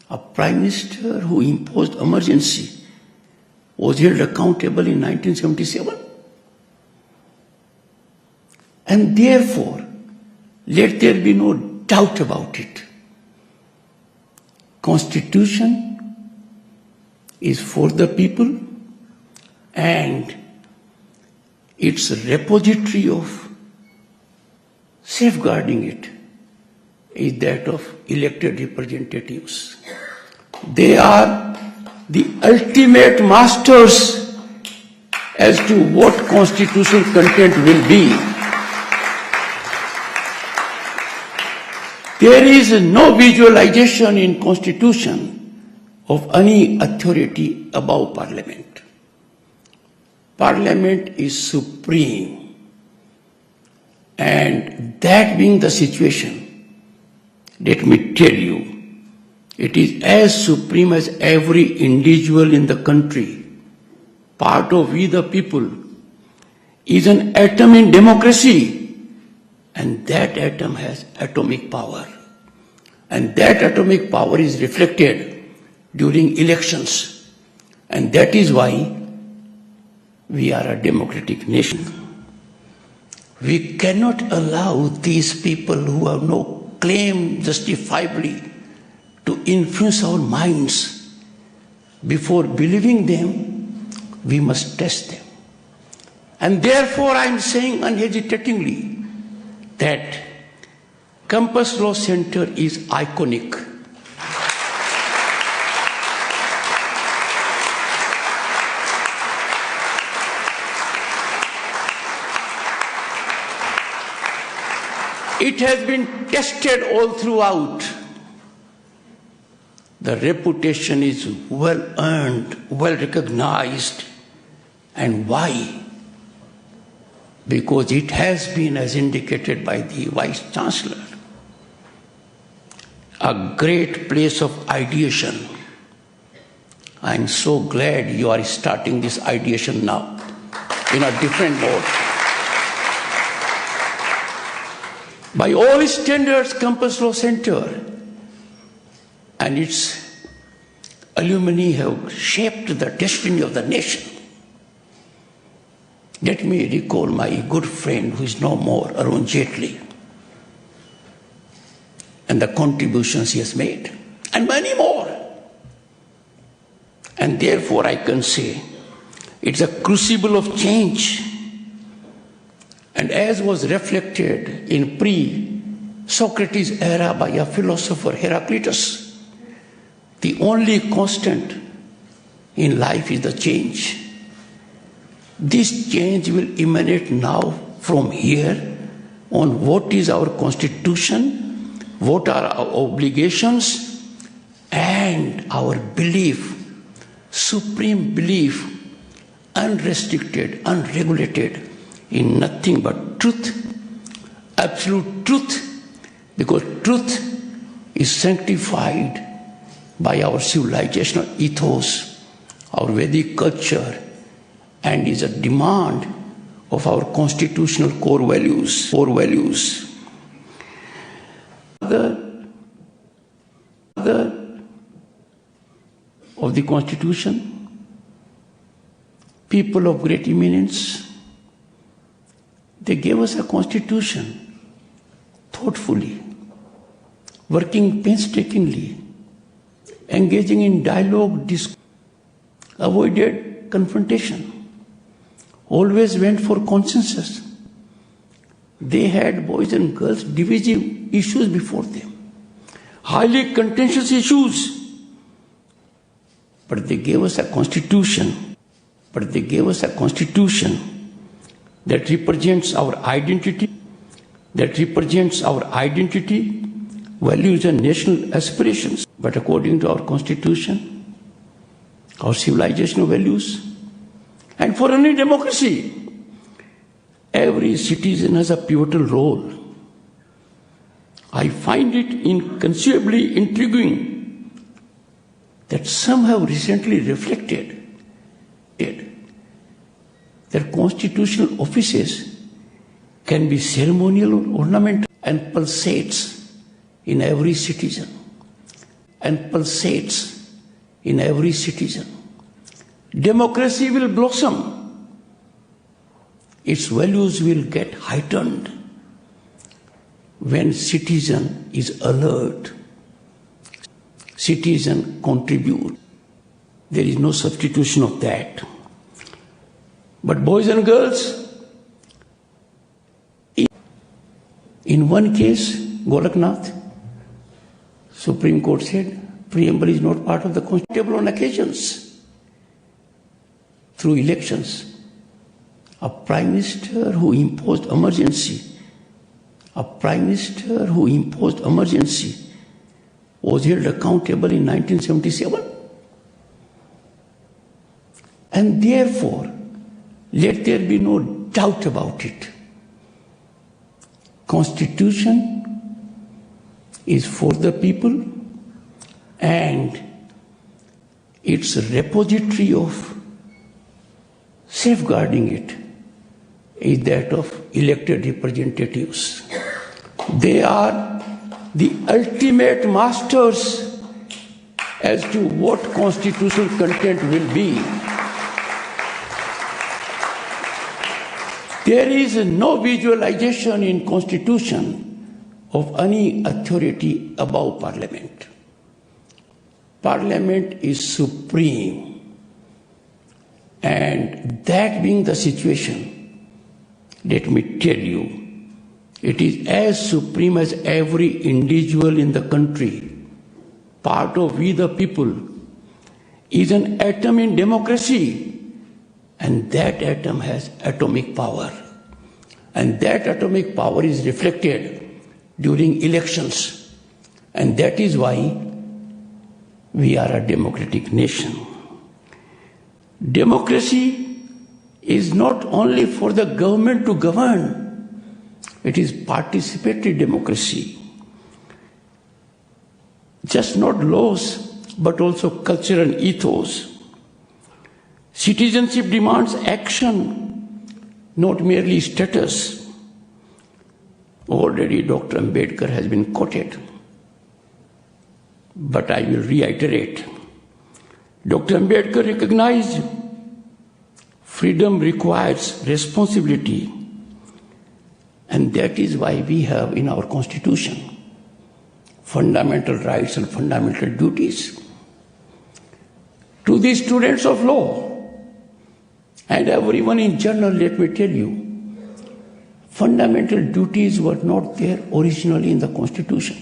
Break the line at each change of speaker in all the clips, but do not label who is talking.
A Prime Minister who imposed emergency was held accountable in 1977. And therefore, let there be no doubt about it. Constitution is for the people, and its repository of safeguarding it is that of elected representatives. They are the ultimate masters as to what constitutional content will be. There is no visualization in Constitution of any authority above Parliament. Parliament is supreme. And that being the situation, let me tell you, it is as supreme as every individual in the country, part of we the people, is an atom in democracy. And that atom has atomic power. And that atomic power is reflected during elections. And that is why we are a democratic nation. We cannot allow these people who have no claim justifiably to influence our minds. Before believing them, we must test them. And therefore I am saying unhesitatingly that Campus Law Center is iconic. It has been tested all throughout. The reputation is well earned, well recognized. And why? Because it has been, as indicated by the Vice Chancellor, a great place of ideation. I am so glad you are starting this ideation now in a different mode. By all standards, Campus Law Center and its alumni have shaped the destiny of the nation. Let me recall my good friend who is no more, Arun Jaitley, and the contributions he has made, and many more. And therefore I can say it's a crucible of change. And as was reflected in pre-Socrates era by a philosopher, Heraclitus, the only constant in life is the change. This change will emanate now from here on what is our constitution, what are our obligations, and our belief, supreme belief, unrestricted, unregulated, in nothing but truth, absolute truth, because truth is sanctified by our civilizational ethos, our Vedic culture, and is a demand of our constitutional core values. The of the Constitution, people of great eminence, they gave us a Constitution thoughtfully, working painstakingly, engaging in dialogue, avoided confrontation, always went for consensus. They had boys and girls divisive issues before them, highly contentious issues. But they gave us a Constitution. That represents our identity, values and national aspirations. But according to our Constitution, our civilizational values, and for any democracy, every citizen has a pivotal role. I find it inconceivably intriguing that some have recently reflected that constitutional offices can be ceremonial or ornamental and pulsates in every citizen. and pulsates in every citizen. Democracy will blossom. Its values will get heightened when citizen is alert. Citizen contribute. There is no substitution of that. But boys and girls, in one case, Golaknath, Supreme Court said, preamble is not part of the constitution on occasions. Through elections, a Prime Minister who imposed emergency, was held accountable in 1977. And therefore, let there be no doubt about it. Constitution is for the people, and its repository of safeguarding it is that of elected representatives. They are the ultimate masters as to what constitutional content will be. There is no visualization in Constitution of any authority above Parliament. Parliament is supreme. And that being the situation, let me tell you, it is as supreme as every individual in the country, part of we the people, is an atom in democracy. And that atom has atomic power. And that atomic power is reflected during elections. And that is why we are a democratic nation. Democracy is not only for the government to govern, it is participatory democracy. Just not laws, but also culture and ethos. Citizenship demands action, not merely status. Already Dr. Ambedkar has been quoted, but I will reiterate. Dr. Ambedkar recognized freedom requires responsibility, and that is why we have in our Constitution fundamental rights and fundamental duties. To the students of law, and everyone in general, let me tell you, fundamental duties were not there originally in the Constitution.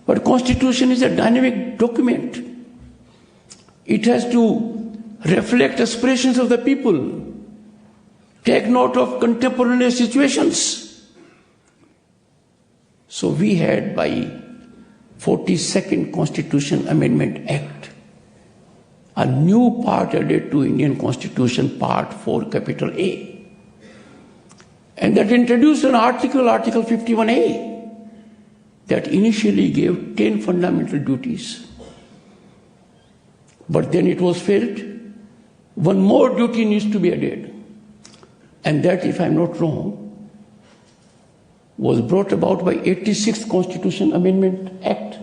But Constitution is a dynamic document. It has to reflect aspirations of the people, take note of contemporary situations. So we had by 42nd Constitution Amendment Act, a new part added to Indian Constitution, Part 4, capital A. And that introduced an article, Article 51A, that initially gave 10 fundamental duties. But then it was felt, one more duty needs to be added. And that, if I'm not wrong, was brought about by 86th Constitution Amendment Act,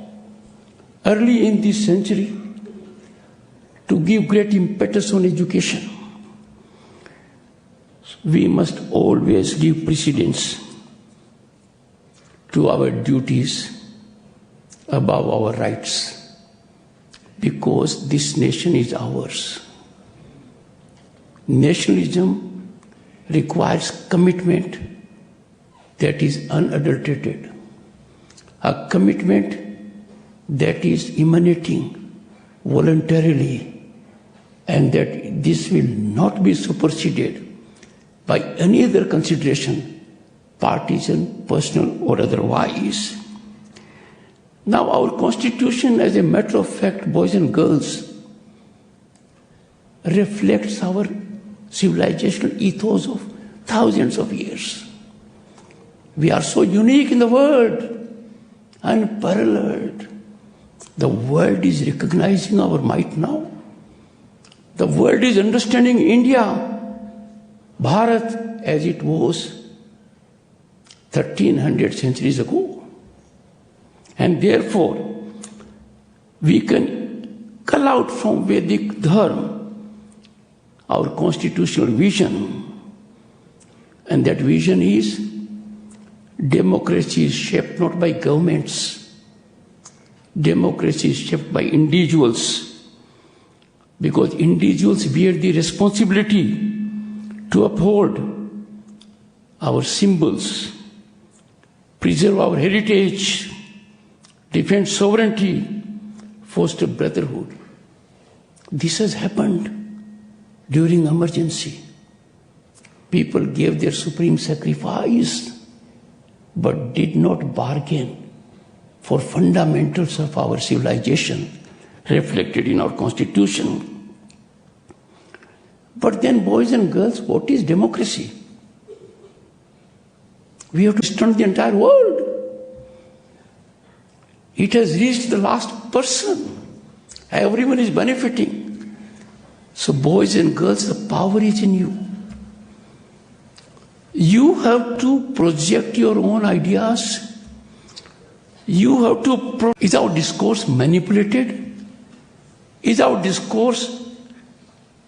early in this century, to give great impetus on education. We must always give precedence to our duties above our rights, because this nation is ours. Nationalism requires commitment that is unadulterated, a commitment that is emanating voluntarily, and that this will not be superseded by any other consideration, partisan, personal, or otherwise. Now, our Constitution, as a matter of fact, boys and girls, reflects our civilizational ethos of thousands of years. We are so unique in the world, unparalleled. The world is recognizing our might now. The world is understanding India, Bharat, as it was 1300 centuries ago. And therefore, we can cull out from Vedic Dharma our constitutional vision, and that vision is democracy is shaped not by governments, democracy is shaped by individuals, because individuals bear the responsibility to uphold our symbols, preserve our heritage, defend sovereignty, foster brotherhood. This has happened during emergency. People gave their supreme sacrifice, but did not bargain for fundamentals of our civilization reflected in our constitution. But then, boys and girls, what is democracy? We have to stunt the entire world. It has reached the last person. Everyone is benefiting. So boys and girls, the power is in you. You have to project your own ideas. You have to... Is our discourse manipulated? Is our discourse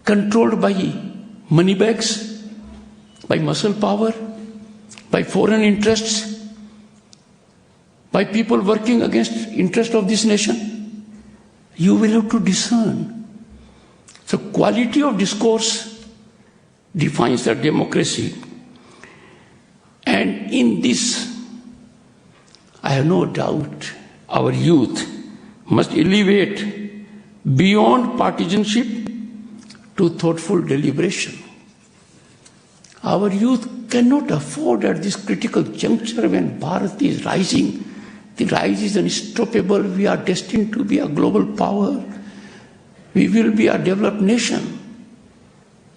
controlled by money bags, by muscle power, by foreign interests, by people working against interest of this nation? You will have to discern. So quality of discourse defines the democracy. And in this, I have no doubt, our youth must elevate beyond partisanship to thoughtful deliberation. Our youth cannot afford at this critical juncture when Bharat is rising. The rise is unstoppable. We are destined to be a global power. We will be a developed nation.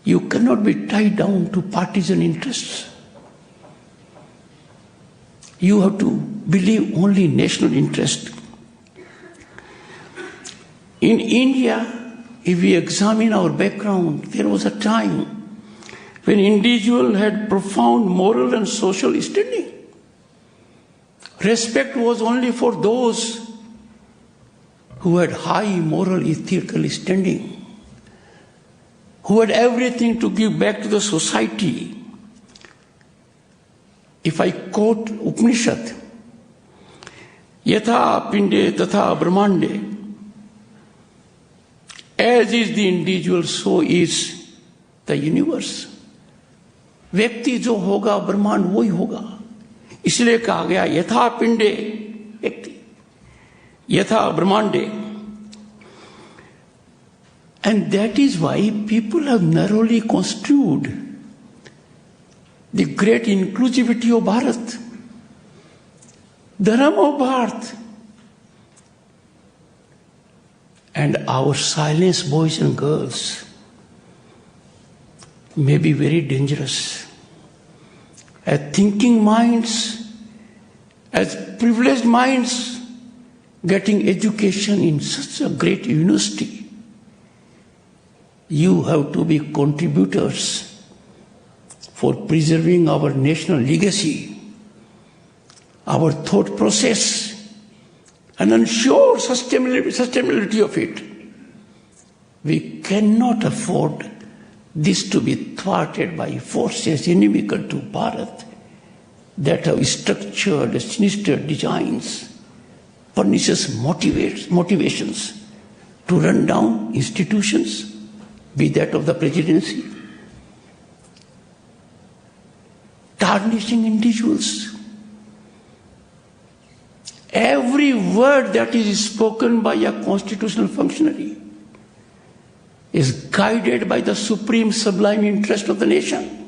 You cannot be tied down to partisan interests. You have to believe only in national interest. In India, if we examine our background, there was a time when individuals had profound moral and social standing. Respect was only for those who had high moral ethical standing, who had everything to give back to the society. If I quote Upanishad, Yatha Pinde Tatha Brahmande, as is the individual, so is the universe. व्यक्ति जो होगा ब्रह्मांड वही होगा. इसलिए कहा गया यथा पिंडे व्यक्ति यथा ब्रह्मांडे. And that is why people have narrowly construed the great inclusivity of Bharat, Dharma of Bharat. And our silence, boys and girls, may be very dangerous. As thinking minds, as privileged minds, getting education in such a great university, you have to be contributors for preserving our national legacy, our thought process, and ensure sustainability of it. We cannot afford this to be thwarted by forces inimical to Bharat that have structured sinister designs, pernicious motivations to run down institutions, be that of the presidency, tarnishing individuals. Every word that is spoken by a constitutional functionary is guided by the supreme sublime interest of the nation.